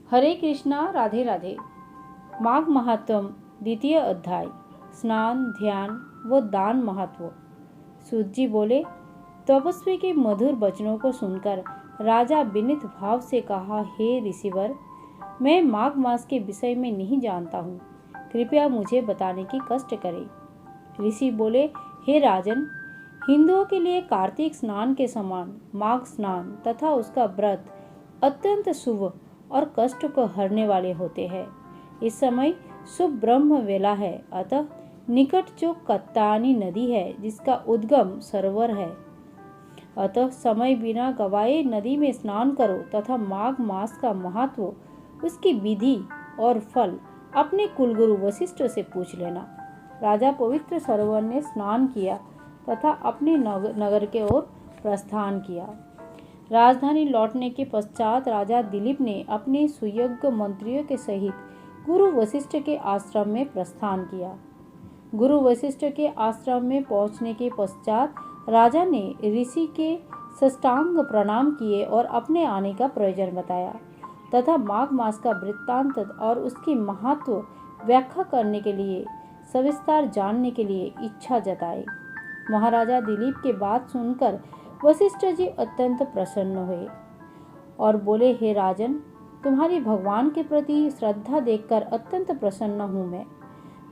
हरे कृष्णा, राधे राधे। माघ महात्म, द्वितीय अध्याय। स्नान, ध्यान व दान महत्व। सूत जी बोले, तपस्वी के मधुर वचनों को सुनकर राजा विनीत भाव से कहा, हे ऋषिवर, मैं माघ मास के विषय में नहीं जानता हूँ, कृपया मुझे बताने की कष्ट करें। ऋषि बोले, हे राजन, हिंदुओं के लिए कार्तिक स्नान के समान माघ स्नान तथा उसका व्रत अत्यंत शुभ और कष्ट को हरने वाले होते हैं। इस समय शुभ ब्रह्म वेला है, अतः निकट जो कत्तानी नदी है जिसका उद्गम सरोवर है, अतः समय बिना गवाए नदी में स्नान करो तथा माघ मास का महत्व, उसकी विधि और फल अपने कुलगुरु वशिष्ठ से पूछ लेना। राजा पवित्र सरोवर ने स्नान किया तथा अपने नगर के ओर प्रस्थान किया। राजधानी लौटने के पश्चात राजा दिलीप ने अपने सुयोग्य मंत्रियों के सहित गुरु वशिष्ठ के आश्रम में प्रस्थान किया। गुरु वशिष्ठ के आश्रम में पहुंचने के पश्चात राजा ने ऋषि के साष्टांग प्रणाम किए और अपने आने का प्रयोजन बताया तथा माघ मास का वृत्तांत और उसकी महत्व व्याख्या करने के लिए सविस्तार जानने के लिए इच्छा जताई। महाराजा दिलीप की बात सुनकर वशिष्ठ जी अत्यंत प्रसन्न हुए और बोले, हे राजन, तुम्हारी भगवान के प्रति श्रद्धा देखकर अत्यंत प्रसन्न हूँ। मैं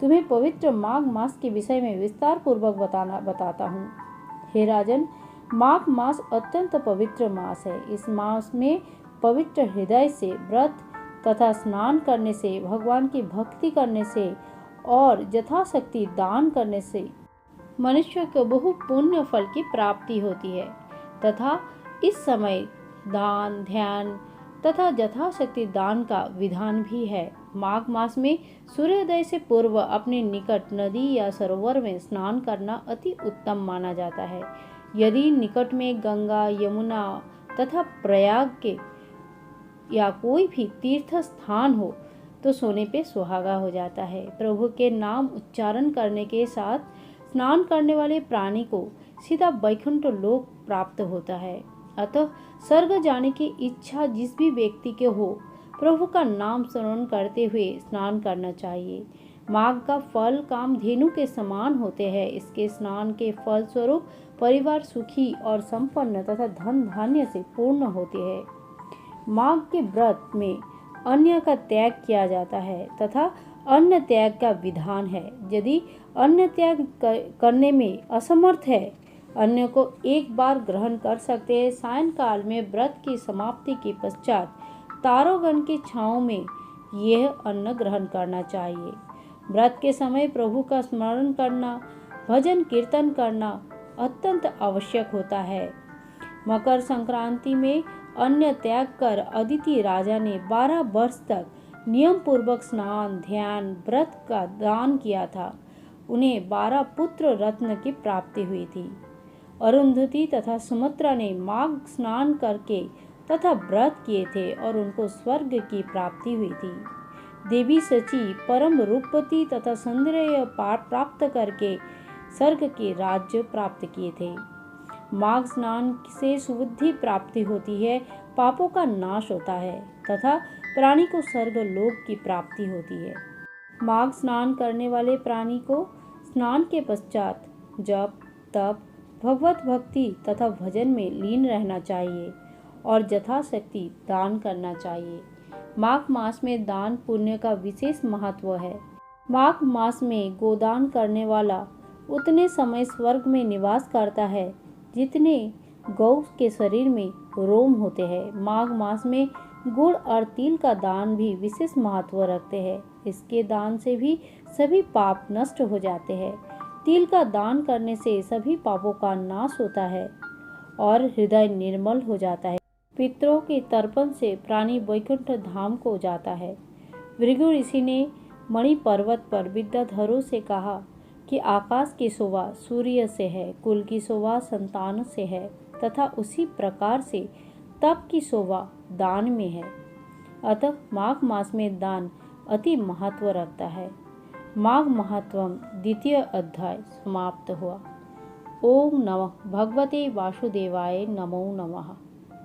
तुम्हें पवित्र माघ मास के विषय में विस्तार पूर्वक बताता हूँ। हे राजन, माघ मास अत्यंत पवित्र मास है। इस मास में पवित्र हृदय से व्रत तथा स्नान करने से, भगवान की भक्ति करने से और यथाशक्ति दान करने से मनुष्य को बहु पुण्य फल की प्राप्ति होती है तथा इस समय दान, ध्यान तथा यथाशक्ति दान का विधान भी है। माघ मास में सूर्योदय से पूर्व अपने निकट नदी या सरोवर में स्नान करना अति उत्तम माना जाता है। यदि निकट में गंगा, यमुना तथा प्रयाग के या कोई भी तीर्थ स्थान हो तो सोने पे सुहागा हो जाता है। प्रभु के नाम उच्चारण करने के साथ स्नान करने वाले प्राणी को सीधा वैकुंठ लोक प्राप्त होता है। अतः स्वर्ग जाने की इच्छा जिस भी व्यक्ति के हो, प्रभु का नाम स्मरण करते हुए स्नान करना चाहिए। माघ का फल कामधेनु के समान होते हैं। इसके स्नान के फल स्वरूप परिवार सुखी और संपन्न तथा धन धान्य से पूर्ण होते हैं। माघ के व्रत में अन्न का त्याग किया जाता है तथा अन्न त्याग का विधान है। यदि अन्न त्याग करने में असमर्थ है, अन्न को एक बार ग्रहण कर सकते हैं। सायंकाल में व्रत की समाप्ति के पश्चात तारोगण की छांव में यह अन्न ग्रहण करना चाहिए। व्रत के समय प्रभु का स्मरण करना, भजन कीर्तन करना अत्यंत आवश्यक होता है। मकर संक्रांति में अन्न त्याग कर अदिति राजा ने 12 वर्ष तक नियम पूर्वक स्नान, ध्यान, व्रत का दान किया था। उन्हें 12 पुत्र रत्न की प्राप्ति हुई थी। अरुंधति तथा सुमित्रा ने माघ स्नान करके तथा व्रत किए थे और उनको स्वर्ग की प्राप्ति हुई थी। देवी सची परम रूपवती तथा सौंदर्य प्राप्त करके स्वर्ग के राज्य प्राप्त किए थे। माघ स्नान से सुबुद्धि प्राप्ति होती है, पापों का नाश होता है तथा प्राणी को स्वर्ग लोक की प्राप्ति होती है। माघ स्नान करने वाले प्राणी को स्नान के पश्चात जप, तप, भगवत भक्ति तथा भजन में लीन रहना चाहिए और यथाशक्ति दान करना चाहिए। माघ मास में दान पुण्य का विशेष महत्व है। माघ मास में गोदान करने वाला उतने समय स्वर्ग में निवास करता है जितने गौ के शरीर में रोम होते हैं। माघ मास में गुड़ और तिल का दान भी विशेष महत्व रखते हैं। इसके दान से भी सभी पाप नष्ट हो जाते हैं। तिल का दान करने से सभी पापों का नाश होता है और हृदय निर्मल हो जाता है। पितरों के तर्पण से प्राणी वैकुंठ धाम को जाता है। भृगु ऋषि ने मणि पर्वत पर विद्याधरों से कहा कि आकाश की शोभा सूर्य से है, कुल की शोभा संतान से है तथा उसी प्रकार से तप की शोभा दान में है। अतः माघ मास में दान अति महत्व रखता है। माघ महत्वम द्वितीय अध्याय समाप्त हुआ। ओम नमः भगवते वासुदेवाय, नमो नमः।